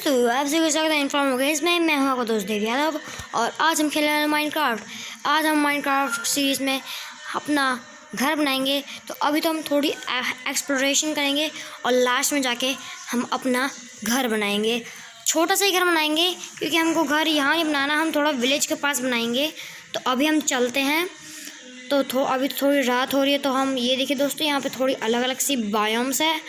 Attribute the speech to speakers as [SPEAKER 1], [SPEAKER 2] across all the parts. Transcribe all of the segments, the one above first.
[SPEAKER 1] दोस्तों, आप सभी को स्वागत है इन्फॉर्म गेम्स में। मैं हूं आपका दोस्त देव यादव और आज हम खेलने वाले माइनक्राफ्ट। आज हम माइनक्राफ्ट सीरीज़ में अपना घर बनाएंगे। तो अभी तो हम थोड़ी एक्सप्लोरेशन करेंगे और लास्ट में जाके हम अपना घर बनाएंगे। छोटा सा ही घर बनाएंगे क्योंकि हमको घर यहाँ नहीं बनाना, हम थोड़ा विलेज के पास बनाएंगे। तो अभी हम चलते हैं। तो अभी थोड़ी रात हो रही है, तो हम ये देखिए दोस्तों, यहाँ पे थोड़ी अलग अलग सी बायोम्स है।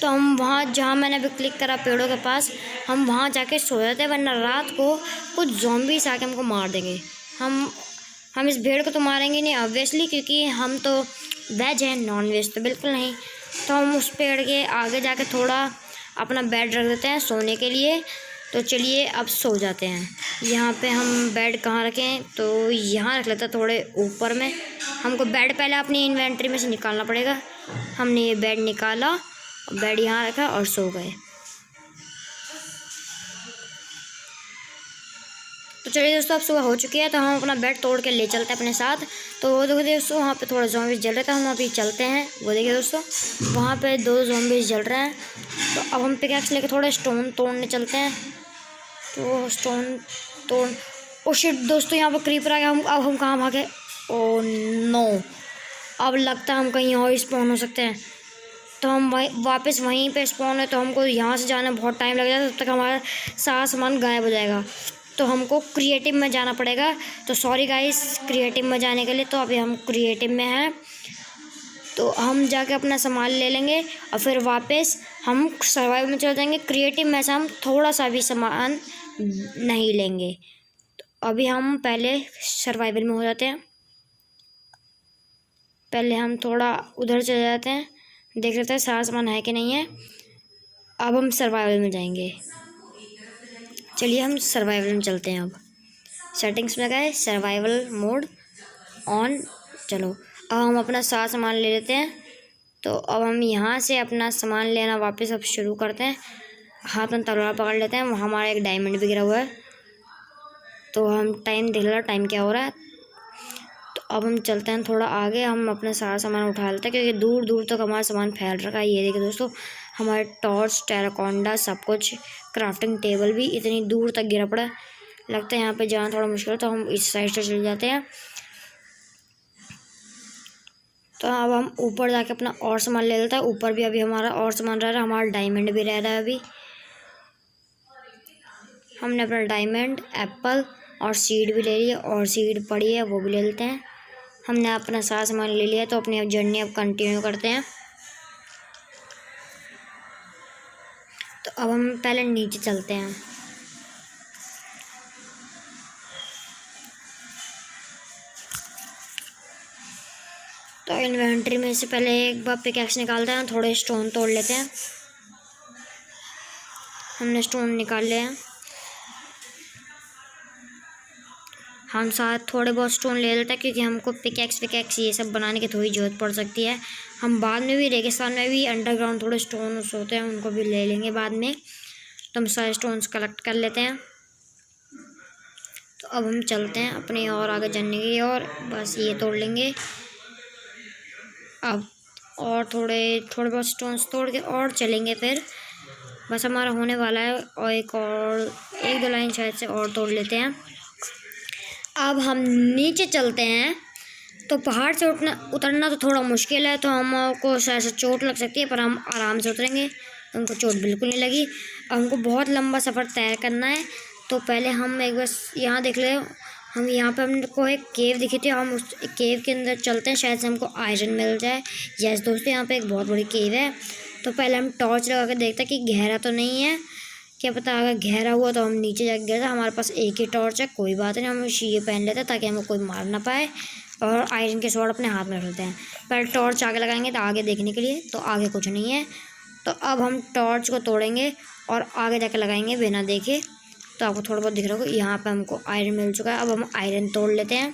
[SPEAKER 1] तो हम वहाँ जहाँ मैंने अभी क्लिक करा पेड़ों के पास, हम वहाँ जाके सो जाते हैं, वरना रात को कुछ ज़ॉम्बीज़ आके हमको मार देंगे। हम इस भेड़ को तो मारेंगे नहीं ऑब्वियसली, क्योंकि हम तो वेज हैं, नॉन वेज तो बिल्कुल नहीं। तो हम उस पेड़ के आगे जाके थोड़ा अपना बेड रख देते हैं सोने के लिए। तो चलिए अब सो जाते हैं। यहाँ पे हम बेड कहाँ रखें, तो यहाँ रख लेते हैं थोड़े ऊपर में। हमको बेड पहले अपनी इन्वेंट्री में से निकालना पड़ेगा। हमने ये बेड निकाला और बेड यहाँ रखा और सो गए। तो चलिए दोस्तों, अब सुबह हो चुकी है, तो हम अपना बेड तोड़ के ले चलते हैं अपने साथ। तो वो देखो दोस्तों, वहाँ पे थोड़ा ज़ॉम्बीज़ जल रहा था, हम अभी चलते हैं। वो देखिए दोस्तों, वहाँ पे 2 ज़ॉम्बीज़ जल रहे हैं। तो अब हम पिकैक्स लेके थोड़े स्टोन तोड़ने चलते हैं। तो स्टोन तोड़, ओ शिट दोस्तों, यहाँ पर क्रीपर आ गया। अब हम कहाँ भागे? ओ नो, अब लगता है हम कहीं और स्पॉन हो सकते हैं। तो हम वापस वहीं पे स्पॉन है, तो हमको यहाँ से जाना बहुत टाइम लग जाएगा, तब तक हमारा सारा सामान गायब हो जाएगा। तो हमको क्रिएटिव में जाना पड़ेगा। तो सॉरी गाइस, क्रिएटिव में जाने के लिए। तो अभी हम क्रिएटिव में हैं, तो हम जाके अपना सामान ले लेंगे और फिर वापस हम सर्वाइवल में चले जाएंगे। क्रिएटिव में से हम थोड़ा सा भी सामान नहीं लेंगे। तो अभी हम पहले सर्वाइवल में हो जाते हैं। पहले हम थोड़ा उधर चले जाते हैं, देख लेते हैं सारा सामान है कि नहीं है। अब हम सर्वाइवल में जाएंगे। चलिए हम सर्वाइवल में चलते हैं। अब सेटिंग्स में गए, सर्वाइवल मोड ऑन। चलो अब हम अपना सारा सामान ले लेते हैं। तो अब हम यहाँ से अपना सामान लेना वापस अब शुरू करते हैं। हाथ में तलवार पकड़ लेते हैं। वहाँ हमारा एक डायमंड भी गिरा हुआ है। तो हम टाइम देख लेना, टाइम क्या हो रहा है। तो अब हम चलते हैं थोड़ा आगे, हम अपना सारा सामान उठा लेते हैं, क्योंकि दूर दूर तक हमारा सामान फैल रखा है। ये देखिए दोस्तों, हमारे टॉर्च, टेराकोंडा, सब कुछ, क्राफ्टिंग टेबल भी इतनी दूर तक गिरा पड़ा है। लगता है यहाँ पे जाना थोड़ा मुश्किल है, तो हम इस साइड से चले जाते हैं। तो अब हम ऊपर जाके अपना और सामान ले लेते हैं। ऊपर भी अभी हमारा और सामान रह रहा है, हमारा डायमंड भी रह रहा है। अभी हमने अपना डायमंड, एप्पल और सीड भी ले लिया, और सीड पड़ी है वो भी ले लेते हैं। हमने अपना सारा सामान ले लिया, तो अपनी अब जर्नी अब कंटिन्यू करते हैं। तो अब हम पहले नीचे चलते हैं। तो इन्वेंट्री में से पहले एक बार पिकैक्स निकालते हैं, थोड़े स्टोन तोड़ लेते हैं। हमने स्टोन निकाल लिया हैं। हम साथ थोड़े बहुत स्टोन ले लेते हैं, क्योंकि हमको पिकैक्स ये सब बनाने की थोड़ी ज़रूरत पड़ सकती है। हम बाद में भी रेगिस्तान में भी अंडरग्राउंड थोड़े स्टोन होते हैं, उनको भी ले लेंगे बाद में। तो हम सारे स्टोन्स कलेक्ट कर लेते हैं। तो अब हम चलते हैं अपने और आगे जाने की और बस ये तोड़ लेंगे। अब और थोड़े बहुत स्टोन्स तोड़ के और चलेंगे, फिर बस हमारा होने वाला है। और एक दो लाइन शायद से और तोड़ लेते हैं। अब हम नीचे चलते हैं। तो पहाड़ से उतरना तो थोड़ा मुश्किल है, तो हमको शायद से चोट लग सकती है, पर हम आराम से उतरेंगे, तो हमको चोट बिल्कुल नहीं लगी। अब हमको बहुत लंबा सफ़र तय करना है। तो पहले हम एक बार यहाँ देख ले, हम यहाँ पे हमको एक केव दिखी थी, हम उस केव के अंदर चलते हैं, शायद से हमको आयरन मिल जाए। यस दोस्तों, यहाँ पे एक बहुत बड़ी केव है। तो पहले हम टॉर्च लगा के देखते हैं कि गहरा तो नहीं है। क्या पता अगर गहरा हुआ तो हम नीचे जाके गिर जाए। हमारे पास एक ही टॉर्च है, कोई बात नहीं, हम ये पहन लेते हैं ताकि हमें कोई मार ना पाए। और आयरन के स्वॉर्ड अपने हाथ में रख लेते हैं। पहले टॉर्च आगे लगाएंगे तो आगे देखने के लिए, तो आगे कुछ नहीं है। तो अब हम टॉर्च को तोड़ेंगे और आगे जाके लगाएंगे बिना देखे। तो आपको थोड़ा बहुत दिख रहा होगा, यहाँ पे हमको आयरन मिल चुका है। अब हम आयरन तोड़ लेते हैं।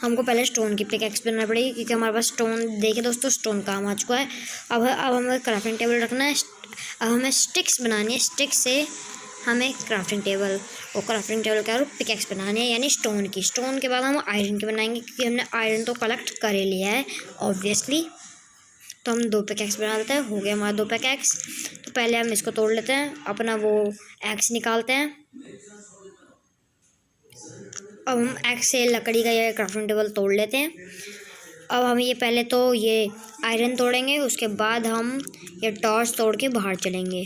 [SPEAKER 1] हमको पहले स्टोन की पिकैक्स बनाना पड़ेगी, क्योंकि हमारे पास स्टोन, देखिए दोस्तों, स्टोन काम आ चुका है। अब हमें क्राफ्टिंग टेबल रखना है। अब हमें स्टिक्स बनानी है, स्टिक्स से हमें क्राफ्टिंग टेबल, और क्राफ्टिंग टेबल का पिकैक्स बनानी है, यानी स्टोन की। स्टोन के बाद हम आयरन की बनाएंगे, क्योंकि हमने आयरन तो कलेक्ट कर ही लिया है ऑब्वियसली। तो हम 2 पिकैक्स बना लेते हैं। हो गया हमारा 2 पिकैक्स। तो पहले हम इसको तोड़ लेते हैं, अपना वो एक्स निकालते हैं। अब हम एक्स से लकड़ी का ये क्राफ्टिंग टेबल तोड़ लेते हैं। अब हम ये पहले तो ये आयरन तोड़ेंगे, उसके बाद हम ये टॉर्च तोड़ के बाहर चलेंगे।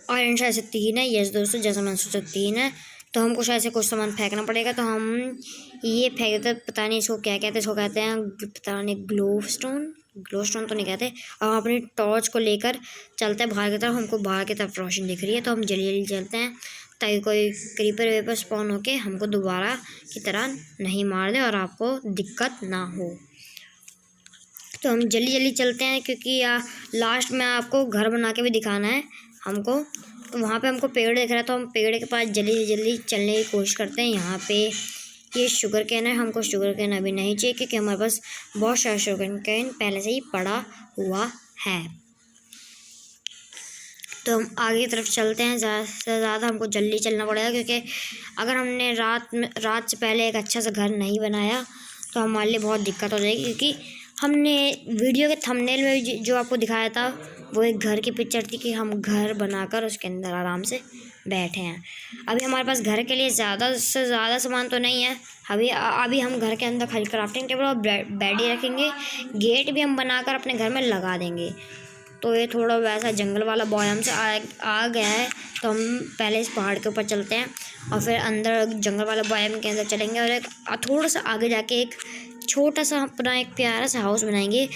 [SPEAKER 1] आयरन शायद से 3 है। यस दोस्तों, जैसा मैंने सोचा 3 है, तो हमको शायद से कुछ सामान फेंकना पड़ेगा। तो हम ये फेंक देते, पता नहीं इसको क्या कहते हैं। इसको कहते हैं पता नहीं ग्लो स्टोन तो नहीं कहते। अब हम अपनी टॉर्च को लेकर चलते हैं बाहर की तरफ। हमको बाहर की तरफ रोशनी दिख रही है, तो हम जल्दी जल्दी चलते हैं ताकि कोई क्रीपर वेपर स्पॉन होके हमको दोबारा की तरह नहीं मार दे और आपको दिक्कत ना हो। तो हम जल्दी जल्दी चलते हैं, क्योंकि लास्ट में आपको घर बना के भी दिखाना है हमको। तो वहाँ पे हमको पेड़ दिख रहा है, तो हम पेड़ के पास जल्दी जल्दी चलने की कोशिश करते हैं। यहाँ पे ये शुगर कैन है, हमको शुगर कैन अभी नहीं चाहिए, क्योंकि हमारे पास बहुत सारा शुगर कैन पहले से ही पड़ा हुआ है। तो हम आगे की तरफ चलते हैं। ज़्यादा से ज़्यादा हमको जल्दी चलना पड़ेगा, क्योंकि अगर हमने रात से पहले एक अच्छा सा घर नहीं बनाया तो हमारे लिए बहुत दिक्कत हो जाएगी। क्योंकि हमने वीडियो के थंबनेल में जो आपको दिखाया था वो एक घर की पिक्चर थी कि हम घर बनाकर उसके अंदर आराम से बैठे हैं। अभी हमारे पास घर के लिए ज़्यादा से ज़्यादा सामान तो नहीं है। अभी हम घर के अंदर खाली क्राफ्टिंग टेबल और बेड ही रखेंगे। गेट भी हम बनाकर अपने घर में लगा देंगे। तो ये थोड़ा वैसा जंगल वाला बायोम से आ गया है, तो हम पहले इस पहाड़ के ऊपर चलते हैं और फिर अंदर जंगल वाला बायोम के अंदर चलेंगे और एक थोड़ा सा आगे जाके एक छोटा सा अपना एक प्यारा सा हाउस बनाएंगे।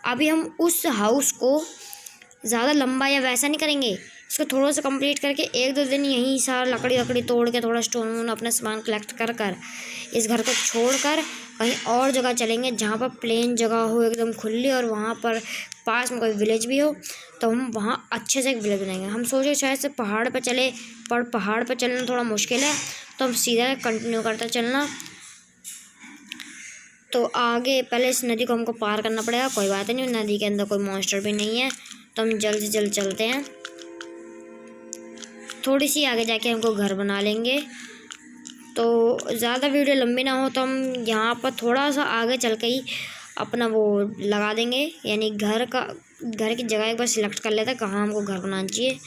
[SPEAKER 1] अभी हम उस हाउस को ज़्यादा लंबा या वैसा नहीं करेंगे, इसको थोड़ा सा कंप्लीट करके 1-2 दिन यहीं सारा लकड़ी तोड़ के थोड़ा स्टोन अपना सामान कलेक्ट कर इस घर को छोड़कर कहीं और जगह चलेंगे जहाँ पर प्लेन जगह हो एकदम खुली, और वहाँ पर पास में कोई विलेज भी हो। तो हम वहाँ अच्छे से एक विलेज बनाएंगे। हम सोचे शायद से पहाड़ पर चले, पर पहाड़ पर चलना थोड़ा मुश्किल है, तो हम सीधा कंटिन्यू करते चलना। तो आगे पहले इस नदी को हमको पार करना पड़ेगा। कोई बात नहीं, नदी के अंदर कोई मॉन्स्टर भी नहीं है, तो हम जल्द से जल्द चलते हैं। थोड़ी सी आगे जाके हमको घर बना लेंगे। तो ज़्यादा वीडियो लंबी ना हो तो हम यहाँ पर थोड़ा सा आगे चल के ही अपना वो लगा देंगे, यानी घर की जगह एक बार सिलेक्ट कर लेते हैं कहाँ हमको घर बनाना चाहिए।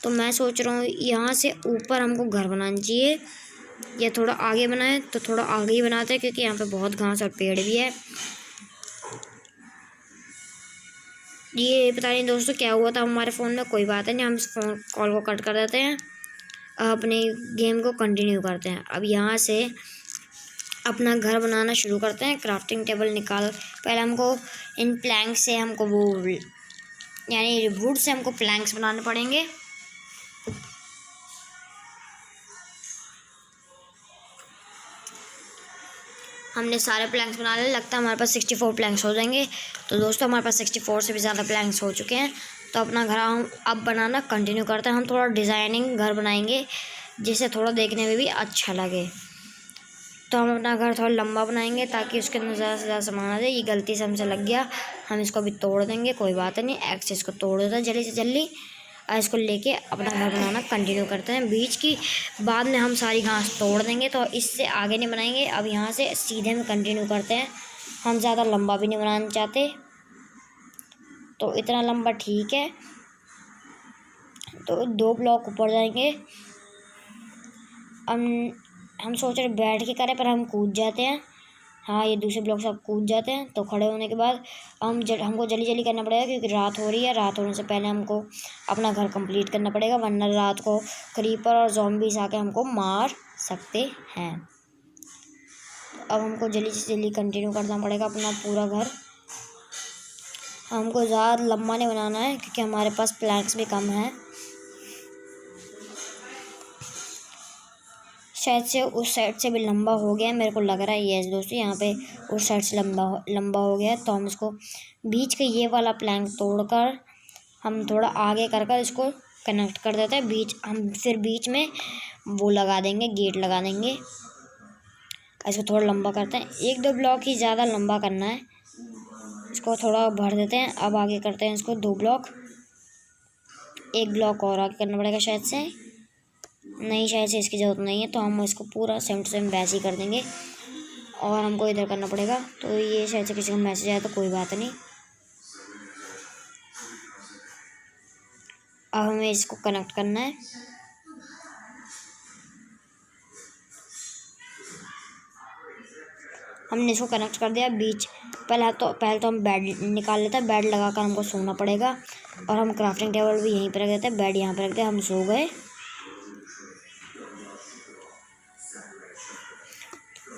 [SPEAKER 1] तो मैं सोच रहा हूँ यहाँ से ऊपर हमको घर बनाना चाहिए, या थोड़ा आगे बनाए तो थोड़ा आगे ही बनाते हैं, क्योंकि यहाँ पे बहुत घास और पेड़ भी है। ये पता नहीं दोस्तों क्या हुआ था हमारे फ़ोन में, कोई बात नहीं, हम इस फ़ोन कॉल को कट कर देते हैं, अपने गेम को कंटिन्यू करते हैं। अब यहाँ से अपना घर बनाना शुरू करते हैं। क्राफ्टिंग टेबल निकाल, पहले हमको इन प्लैंक से हमको वो यानी वुड से हमको प्लैंक्स बनाने पड़ेंगे। हमने सारे प्लैंक्स बना लिए, लगता है हमारे पास 64 प्लैंक्स हो जाएंगे। तो दोस्तों हमारे पास 64 से भी ज़्यादा प्लैंक्स हो चुके हैं। तो अपना घर हम अब बनाना कंटिन्यू करते हैं। हम थोड़ा डिज़ाइनिंग घर बनाएंगे जिससे थोड़ा देखने में भी अच्छा लगे। तो हम अपना घर थोड़ा लंबा बनाएंगे ताकि उसके अंदर ज़्यादा से ज़्यादा सामान आ जाए। ये गलती से हमसे लग गया, हम इसको अभी तोड़ देंगे, कोई बात नहीं। एक्स इसको तोड़ देता है जल्दी से जल्दी, और इसको लेके अपना घर बनाना कंटिन्यू करते हैं। बीच की बाद में हम सारी घास तोड़ देंगे, तो इससे आगे नहीं बनाएंगे। अब यहाँ से सीधे में कंटिन्यू करते हैं। हम ज़्यादा लंबा भी नहीं बनाना चाहते, तो इतना लंबा ठीक है। तो 2 ब्लॉक ऊपर जाएंगे। हम सोच रहे बैठ के करें, पर हम कूद जाते हैं। हाँ, ये दूसरे ब्लॉक से आप कूद जाते हैं। तो खड़े होने के बाद हमको जल्दी जल्दी करना पड़ेगा, क्योंकि रात हो रही है। रात होने से पहले हमको अपना घर कंप्लीट करना पड़ेगा, वरना रात को क्रीपर और ज़ॉम्बीज़ आके हमको मार सकते हैं। अब हमको जल्दी से जल्दी कंटिन्यू करना पड़ेगा अपना पूरा घर। हमको ज़्यादा लंबा नहीं बनाना है, क्योंकि हमारे पास प्लैंक्स भी कम हैं। शायद से उस साइड से भी लंबा हो गया मेरे को लग रहा है। यस दोस्तों, यहाँ पे उस साइड से लंबा हो गया। तो हम इसको बीच का ये वाला प्लैंक तोड़कर हम थोड़ा आगे कर इसको कनेक्ट कर देते हैं। हम फिर बीच में वो लगा देंगे, गेट लगा देंगे। इसको थोड़ा लंबा करते हैं, 1-2 ब्लॉक ही ज़्यादा लंबा करना है। इसको थोड़ा भर देते हैं। अब आगे करते हैं इसको 2 ब्लॉक, 1 ब्लॉक और आगे करना पड़ेगा शायद से। नहीं, शायद से इसकी ज़रूरत नहीं है, तो हम इसको पूरा सेम टू सेम वैसे ही कर देंगे। और हमको इधर करना पड़ेगा। तो ये शायद से किसी का मैसेज आया, तो कोई बात नहीं। अब हमें इसको कनेक्ट करना है। हमने इसको कनेक्ट कर दिया बीच। पहले तो हम बेड निकाल लेते हैं। बेड लगा कर हमको सोना पड़ेगा। और हम क्राफ्टिंग टेबल भी यहीं पर रख देते हैं, बेड यहाँ पर रख दिया, हम सो गए।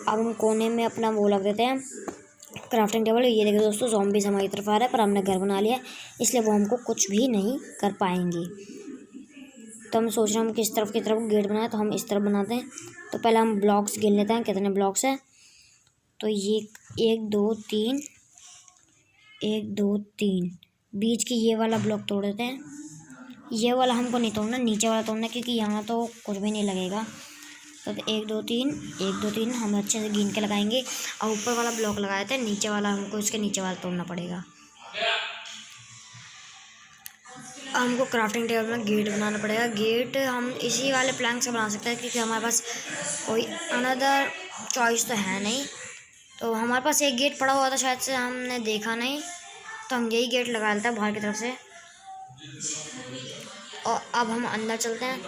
[SPEAKER 1] अब हम कोने में अपना वो लग देते हैं क्राफ्टिंग टेबल। ये देखिए दोस्तों, ज़ॉम्बीज़ हमारी तरफ आ रहा है, पर हमने घर बना लिया इसलिए वो हमको कुछ भी नहीं कर पाएंगे। तो हम सोच रहे हैं हम किस तरफ की तरफ गेट बनाए, तो हम इस तरफ बनाते हैं। तो पहले हम ब्लॉक्स गिन लेते हैं कितने ब्लॉक्स हैं। तो ये 1 2 3, 1 2 3। बीच की ये वाला ब्लॉक तोड़ देते हैं। ये वाला हमको नहीं तोड़ना, नीचे वाला तोड़ना, क्योंकि यहाँ तो कुछ भी नहीं लगेगा। तो 1 2 3, 1 2 3 हम अच्छे से गिन के लगाएंगे। और ऊपर वाला ब्लॉक लगाए थे, नीचे वाला हमको इसके नीचे वाला तोड़ना पड़ेगा। हमको क्राफ्टिंग टेबल में गेट बनाना पड़ेगा। गेट हम इसी वाले प्लैंक से बना सकते हैं, क्योंकि हमारे पास कोई अनदर चॉइस तो है नहीं। तो हमारे पास एक गेट पड़ा हुआ था, शायद से हमने देखा नहीं, तो हम यही गेट लगा लेते हैं बाहर की तरफ से। और अब हम अंदर चलते हैं।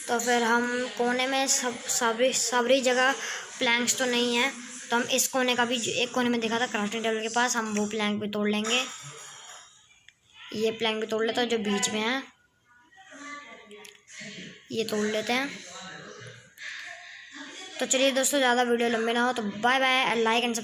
[SPEAKER 1] तो फिर हम कोने में सबरी जगह प्लैंक्स तो नहीं है, तो हम इस कोने का भी, एक कोने में देखा था क्राफ्टिंग टेबल के पास, हम वो प्लैंक भी तोड़ लेंगे। ये प्लैंक भी तोड़ लेते हैं जो बीच में है, ये तोड़ लेते हैं। तो चलिए दोस्तों, ज़्यादा वीडियो लंबे ना हो तो बाय बाय, लाइक एंड